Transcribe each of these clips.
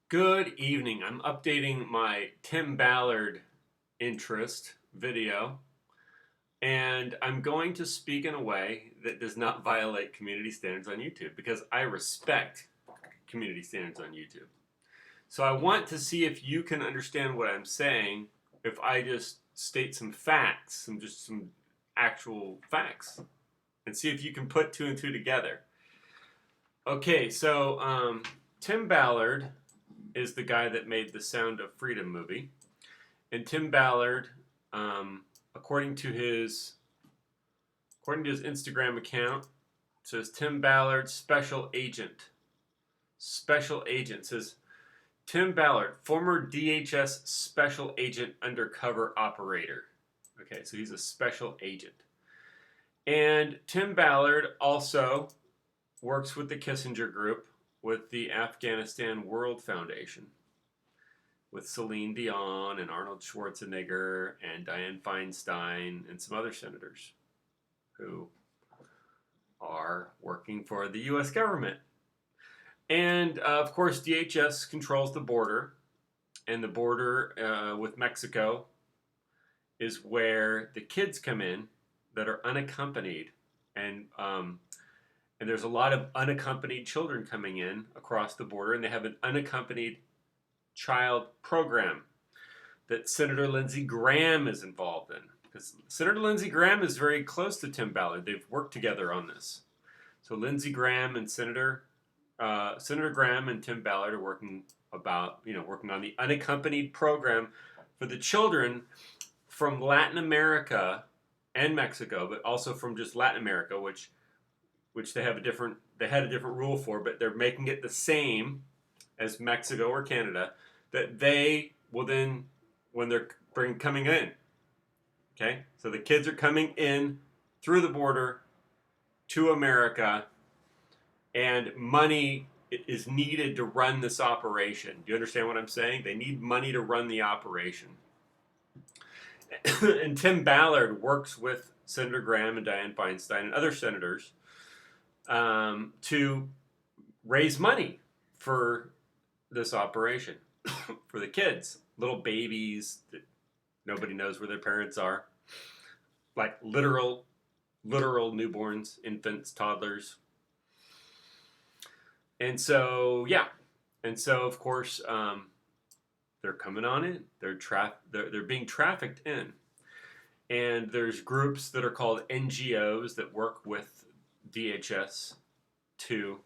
Good evening. I'm updating my Tim Ballard interest video, and I'm going to speak in a way that does not violate community standards on YouTube because I respect community standards on YouTube. So I want to see if you can understand what I'm saying if I just state some facts, some actual facts, and see if you can put two and two together. Okay, so Tim Ballard is the guy that made the Sound of Freedom movie. And Tim Ballard, um, according to his Instagram account, says Tim Ballard, special agent. Special agent says Tim Ballard, former DHS special agent undercover operator. Okay, so he's a special agent. And Tim Ballard also works with the Kissinger Group with the Afghanistan World Foundation, with Celine Dion and Arnold Schwarzenegger and Dianne Feinstein and some other senators who are working for the U.S. government. And of course, DHS controls the border, and the border with Mexico is where the kids come in that are unaccompanied, and there's a lot of unaccompanied children coming in across the border, and they have an unaccompanied child program that Senator Lindsey Graham is involved in. Because Senator Lindsey Graham is very close to Tim Ballard. They've worked together on this. So Lindsey Graham and Senator Graham and Tim Ballard are working on the unaccompanied program for the children from Latin America and Mexico, but also from just Latin America, which they had a different rule for, but they're making it the same as Mexico or Canada, that they will then, when they're coming in, okay? So the kids are coming in through the border to America, and money is needed to run this operation. Do you understand what I'm saying? They need money to run the operation. And Tim Ballard works with Senator Graham and Dianne Feinstein and other senators to raise money for this operation for the kids, little babies that nobody knows where their parents are, like literal newborns, infants, toddlers. And so of course they're coming on in. They're being trafficked in, and there's groups that are called NGOs that work with DHS to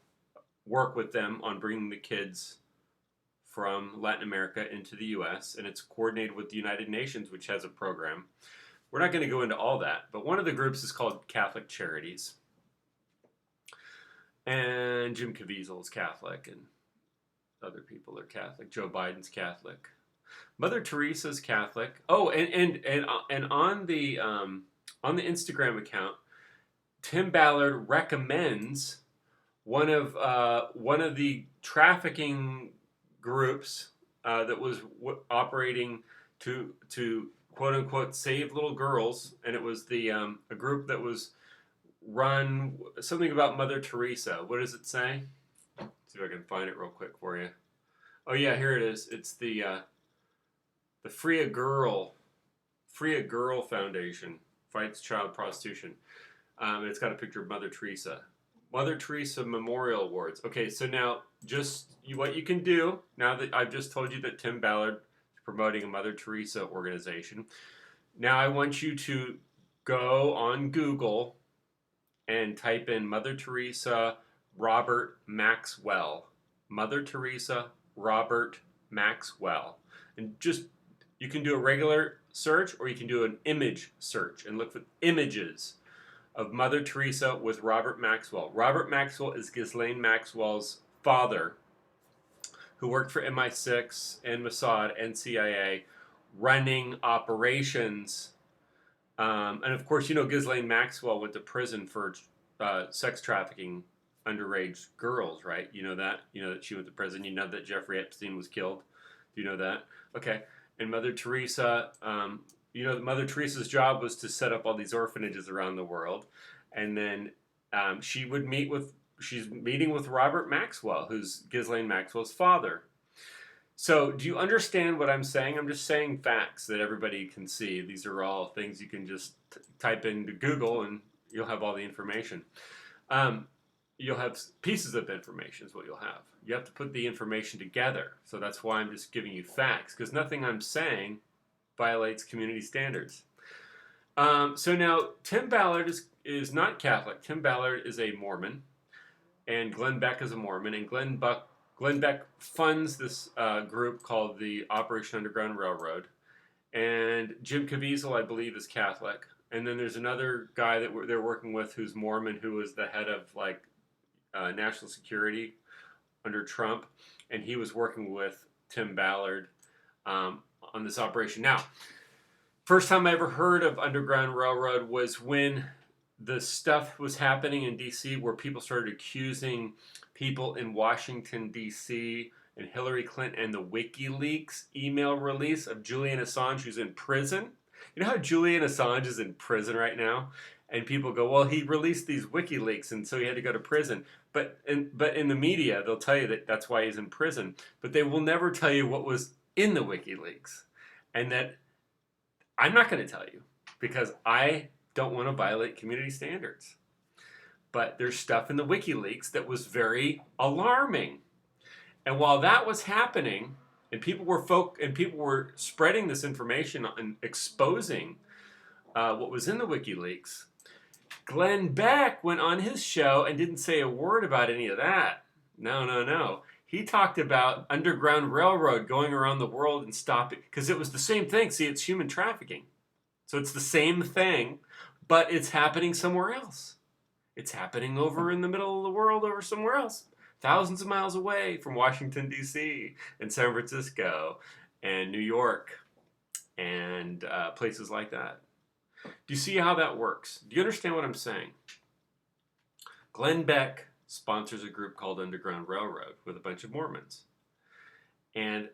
work with them on bringing the kids from Latin America into the U.S., and it's coordinated with the United Nations, which has a program. We're not going to go into all that, but one of the groups is called Catholic Charities. And Jim Caviezel is Catholic, and other people are Catholic. Joe Biden's Catholic. Mother Teresa's Catholic. Oh, and on the Instagram account, Tim Ballard recommends one of the trafficking groups that was operating to quote unquote save little girls, and it was a group that was run something about Mother Teresa. What does it say? Let's see if I can find it real quick for you. Oh yeah, here it is. It's the Free a Girl Foundation fights child prostitution. It's got a picture of Mother Teresa. Mother Teresa Memorial Awards. Okay, so now what you can do, now that I've just told you that Tim Ballard is promoting a Mother Teresa organization, now I want you to go on Google and type in Mother Teresa Robert Maxwell. Mother Teresa Robert Maxwell. And you can do a regular search, or you can do an image search and look for images of Mother Teresa with Robert Maxwell. Robert Maxwell is Ghislaine Maxwell's father, who worked for MI6 and Mossad and CIA, running operations. And of course, Ghislaine Maxwell went to prison for sex trafficking underage girls, right? You know that? You know that she went to prison. You know that Jeffrey Epstein was killed. Do you know that? Okay. And Mother Teresa, Mother Teresa's job was to set up all these orphanages around the world. And then she's meeting with Robert Maxwell, who's Ghislaine Maxwell's father. So, do you understand what I'm saying? I'm just saying facts that everybody can see. These are all things you can just type into Google and you'll have all the information. Um, you'll have pieces of information is what you'll have. You have to put the information together. So that's why I'm just giving you facts, because nothing I'm saying violates community standards. So now Tim Ballard is not Catholic. Tim Ballard is a Mormon, and Glenn Beck is a Mormon, and Glenn Beck funds this group called the Operation Underground Railroad, and Jim Caviezel, I believe, is Catholic. And then there's another guy that they're working with who's Mormon, who was the head of like national security under Trump, and he was working with Tim Ballard on this operation. Now, first time I ever heard of Underground Railroad was when the stuff was happening in D.C. where people started accusing people in Washington, D.C. and Hillary Clinton and the WikiLeaks email release of Julian Assange, who's in prison. You know how Julian Assange is in prison right now? And people go, well, he released these WikiLeaks and so he had to go to prison. But in the media, they'll tell you that that's why he's in prison. But they will never tell you what was in the WikiLeaks. And that I'm not going to tell you because I don't want to violate community standards. But there's stuff in the WikiLeaks that was very alarming. And while that was happening, and people were spreading this information and exposing what was in the WikiLeaks, Glenn Beck went on his show and didn't say a word about any of that. No. He talked about Underground Railroad going around the world and stopping, because it was the same thing. See, it's human trafficking. So it's the same thing, but it's happening somewhere else. It's happening over in the middle of the world, over somewhere else. Thousands of miles away from Washington, D.C. and San Francisco and New York and places like that. Do you see how that works? Do you understand what I'm saying? Glenn Beck sponsors a group called Underground Railroad with a bunch of Mormons. And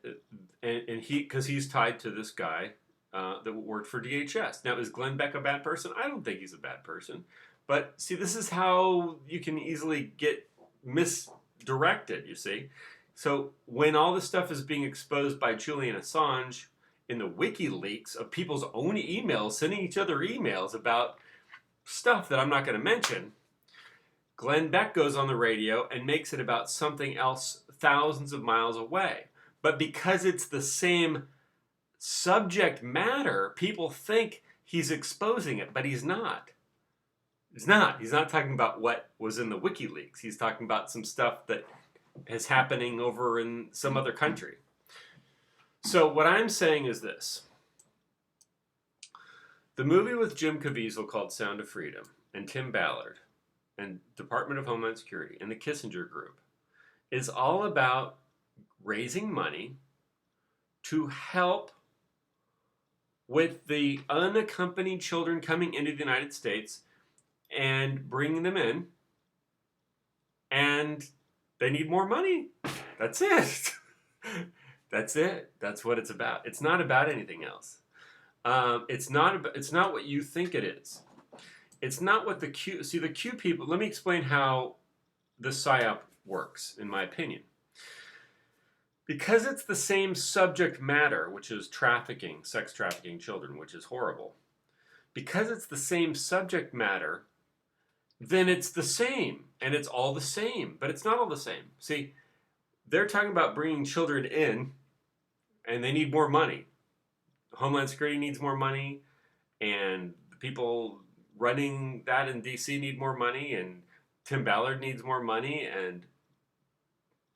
he, because he's tied to this guy that worked for DHS. Now, is Glenn Beck a bad person? I don't think he's a bad person. But see, this is how you can easily get misdirected, you see. So when all this stuff is being exposed by Julian Assange in the WikiLeaks of people's own emails, sending each other emails about stuff that I'm not going to mention, Glenn Beck goes on the radio and makes it about something else thousands of miles away. But because it's the same subject matter, people think he's exposing it, but he's not. He's not. He's not talking about what was in the WikiLeaks. He's talking about some stuff that is happening over in some other country. So what I'm saying is this. The movie with Jim Caviezel called Sound of Freedom and Tim Ballard and Department of Homeland Security and the Kissinger Group is all about raising money to help with the unaccompanied children coming into the United States and bringing them in, and they need more money. That's it. That's it. That's what it's about. It's not about anything else. It's not what you think it is. It's not what the Q people. Let me explain how the Psy Op works, in my opinion. Because it's the same subject matter, which is trafficking, sex trafficking children, which is horrible. Because it's the same subject matter, then it's the same, and it's all the same, but it's not all the same. See, they're talking about bringing children in, and they need more money. Homeland Security needs more money, and the people running that in D.C. need more money, and Tim Ballard needs more money, and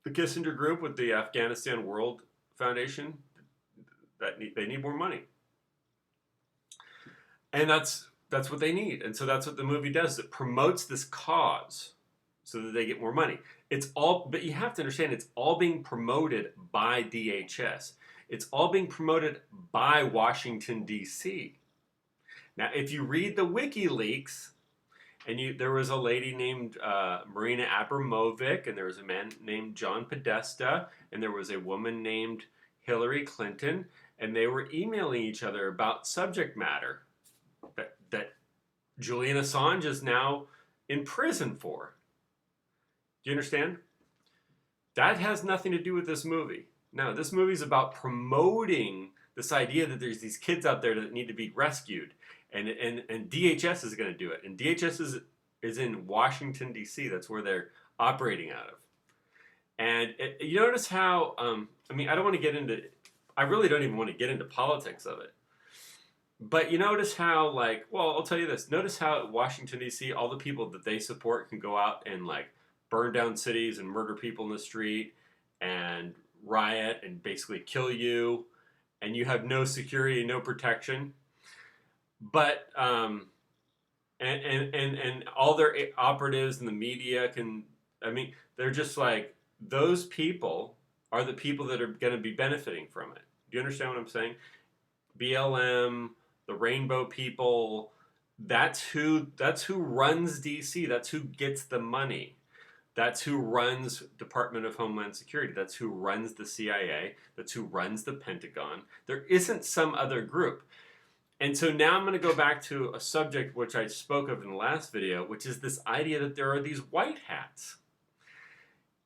the Kissinger Group with the Afghanistan World Foundation, they need more money. And that's what they need. And so that's what the movie does. It promotes this cause so that they get more money. But you have to understand, it's all being promoted by DHS. It's all being promoted by Washington, D.C. Now, if you read the WikiLeaks, and there was a lady named Marina Abramovic, and there was a man named John Podesta, and there was a woman named Hillary Clinton, and they were emailing each other about subject matter that Julian Assange is now in prison for. Do you understand? That has nothing to do with this movie. No, this movie's about promoting this idea that there's these kids out there that need to be rescued, and DHS is going to do it, and DHS is in Washington D.C. That's where they're operating out of, and you notice how I mean, I don't want to get into, I really don't even want to get into politics of it, but you notice how, like, well, I'll tell you this: notice how Washington D.C. all the people that they support can go out and like burn down cities and murder people in the street and riot and basically kill you, and you have no security, no protection. But and all their operatives and the media can. I mean, they're just like, those people are the people that are going to be benefiting from it. Do you understand what I'm saying? BLM, the Rainbow People. That's who runs DC. That's who gets the money. That's who runs Department of Homeland Security. That's who runs the CIA. That's who runs the Pentagon. There isn't some other group. And so now I'm going to go back to a subject which I spoke of in the last video, which is this idea that there are these white hats.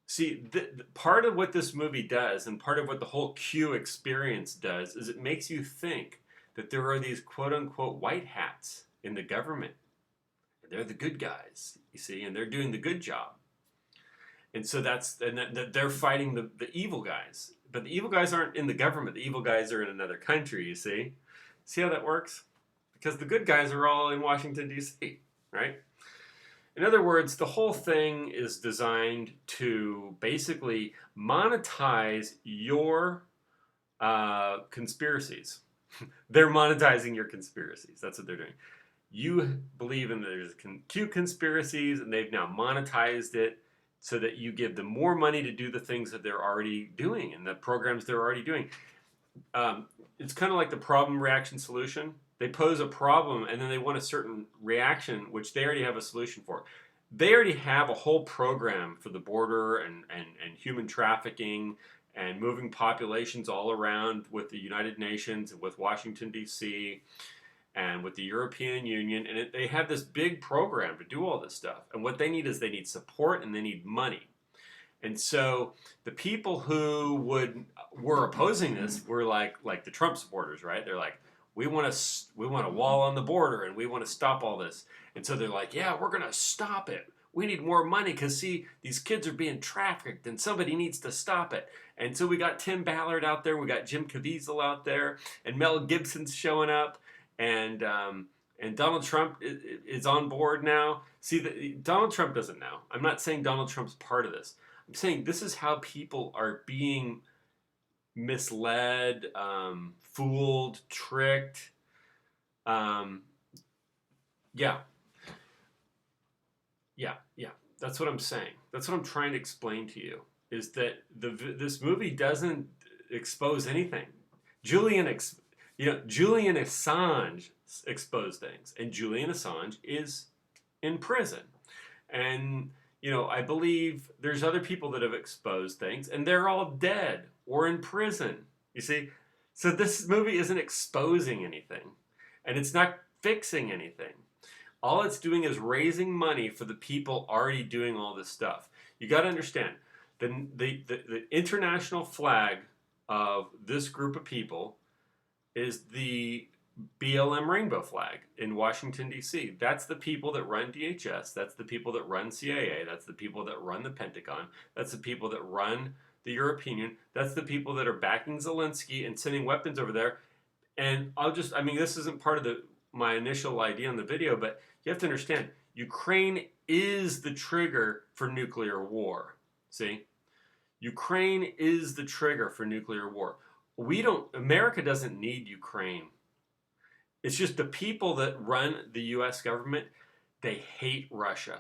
See, part of what this movie does, and part of what the whole Q experience does, is it makes you think that there are these quote-unquote white hats in the government. They're the good guys, you see, and they're doing the good job. And so they're fighting the evil guys. But the evil guys aren't in the government. The evil guys are in another country, you see. See how that works? Because the good guys are all in Washington, D.C., right? In other words, the whole thing is designed to basically monetize your conspiracies. They're monetizing your conspiracies. That's what they're doing. You believe in there's Q conspiracies, and they've now monetized it so that you give them more money to do the things that they're already doing and the programs they're already doing. It's kind of like the problem, reaction, solution. They pose a problem, and then they want a certain reaction, which they already have a solution for. They already have a whole program for the border and human trafficking and moving populations all around with the United Nations and with Washington, D.C., and with the European Union. And they have this big program to do all this stuff. And what they need is they need support and they need money. And so the people who were opposing this were like the Trump supporters, right? They're like, we want a wall on the border, and we want to stop all this. And so they're like, yeah, we're going to stop it. We need more money because, see, these kids are being trafficked, and somebody needs to stop it. And so we got Tim Ballard out there, we got Jim Caviezel out there, and Mel Gibson's showing up, and Donald Trump is on board now. See, Donald Trump doesn't know. I'm not saying Donald Trump's part of this. I'm saying this is how people are being misled, fooled, tricked. Yeah. That's what I'm saying. That's what I'm trying to explain to you, is that this movie doesn't expose anything. Julian Assange exposed things, and Julian Assange is in prison. And I believe there's other people that have exposed things, and they're all dead or in prison. You see? So this movie isn't exposing anything, and it's not fixing anything. All it's doing is raising money for the people already doing all this stuff. You got to understand, the international flag of this group of people is the BLM rainbow flag in Washington, D.C. That's the people that run DHS. That's the people that run CIA. That's the people that run the Pentagon. That's the people that run the European Union. That's the people that are backing Zelensky and sending weapons over there. And this isn't part of my initial idea on the video, but you have to understand, Ukraine is the trigger for nuclear war. See? Ukraine is the trigger for nuclear war. America doesn't need Ukraine. It's just the people that run the U.S. government, they hate Russia.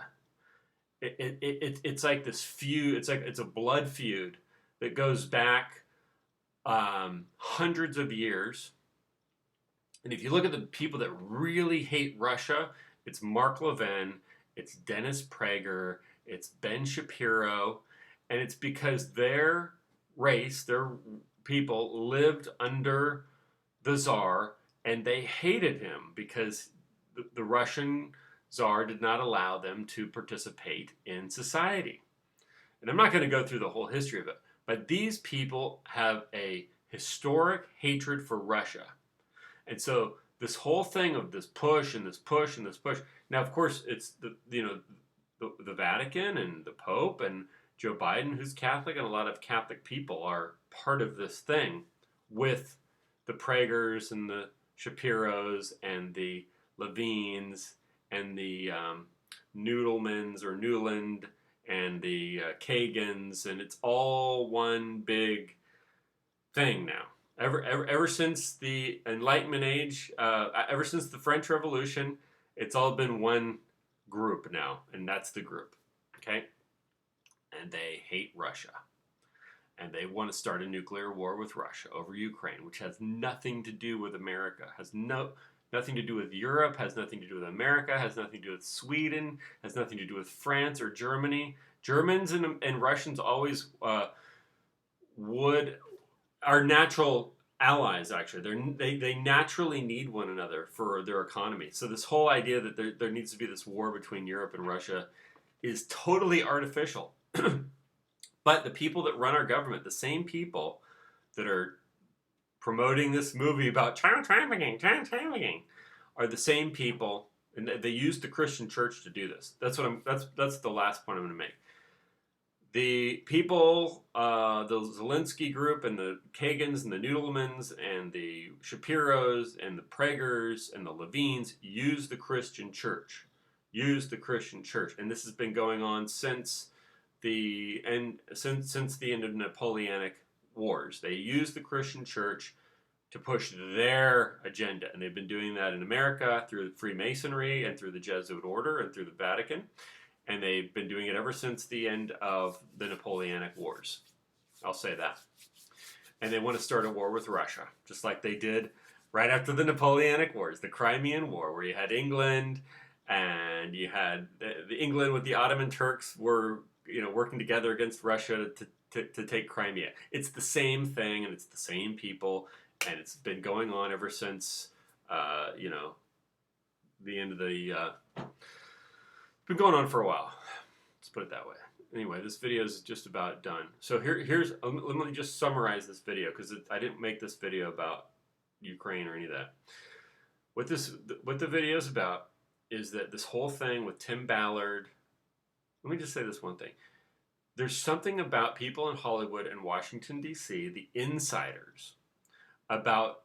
It's like this feud. It's a blood feud that goes back hundreds of years. And if you look at the people that really hate Russia, it's Mark Levin, it's Dennis Prager, it's Ben Shapiro, and it's because their race, their people lived under the Tsar, and they hated him because the Russian Tsar did not allow them to participate in society. And I'm not going to go through the whole history of it, But these people have a historic hatred for Russia. And so this whole thing of this push and this push and this push. Now, of course, it's the Vatican and the Pope and Joe Biden, who's Catholic, and a lot of Catholic people are part of this thing with the Praegers and the Shapiros and the Levines and the Noodlemans or Newland and the Kagans, and it's all one big thing now. Ever since the Enlightenment age, ever since the French Revolution, it's all been one group now, and that's the group, okay? And they hate Russia. And they want to start a nuclear war with Russia over Ukraine, which has nothing to do with America, has nothing to do with Europe, has nothing to do with America, has nothing to do with Sweden, has nothing to do with France or Germany. Germans and Russians always are natural allies, actually. They naturally need one another for their economy. So this whole idea that there needs to be this war between Europe and Russia is totally artificial. But the people that run our government, the same people that are promoting this movie about child trafficking, are the same people, and they use the Christian church to do this. That's the last point I'm going to make. The people, the Zelensky group and the Kagans and the Noodlemans and the Shapiros and the Praegers and the Levines use the Christian church. And this has been going on since the end of Napoleonic Wars. They use the Christian church to push their agenda, and they've been doing that in America through Freemasonry and through the Jesuit order and through the Vatican, and they've been doing it ever since the end of the Napoleonic Wars. I'll say that. And they want to start a war with Russia, just like they did right after the Napoleonic Wars, the Crimean War, where you had England and you had the England with the Ottoman Turks were working together against Russia to take Crimea. It's the same thing, and it's the same people, and it's been going on ever since the end of the. It's been going on for a while. Let's put it that way. Anyway, this video is just about done. So here's let me just summarize this video, because I didn't make this video about Ukraine or any of that. What the video is about is that this whole thing with Tim Ballard. Let me just say this one thing. There's something about people in Hollywood and Washington, D.C., the insiders, about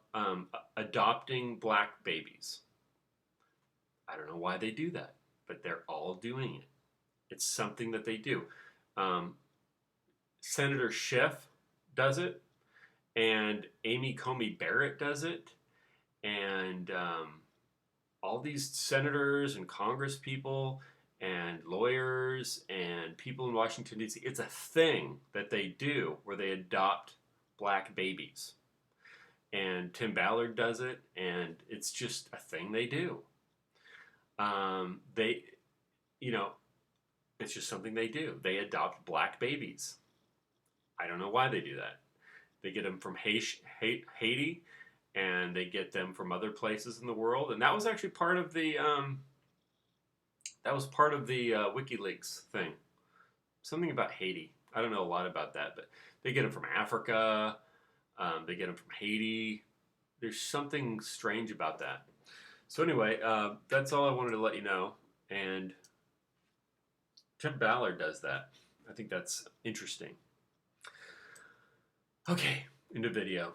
adopting black babies. I don't know why they do that, but they're all doing it. It's something that they do. Senator Schiff does it, and Amy Coney Barrett does it, and all these senators and Congress people and lawyers and people in Washington, D.C., it's a thing that they do where they adopt black babies. And Tim Ballard does it, and it's just a thing they do. It's just something they do. They adopt black babies. I don't know why they do that. They get them from Haiti, and they get them from other places in the world. And that was actually part of the WikiLeaks thing. Something about Haiti. I don't know a lot about that, but they get them from Africa. They get them from Haiti. There's something strange about that. So anyway, that's all I wanted to let you know. And Tim Ballard does that. I think that's interesting. Okay, into video.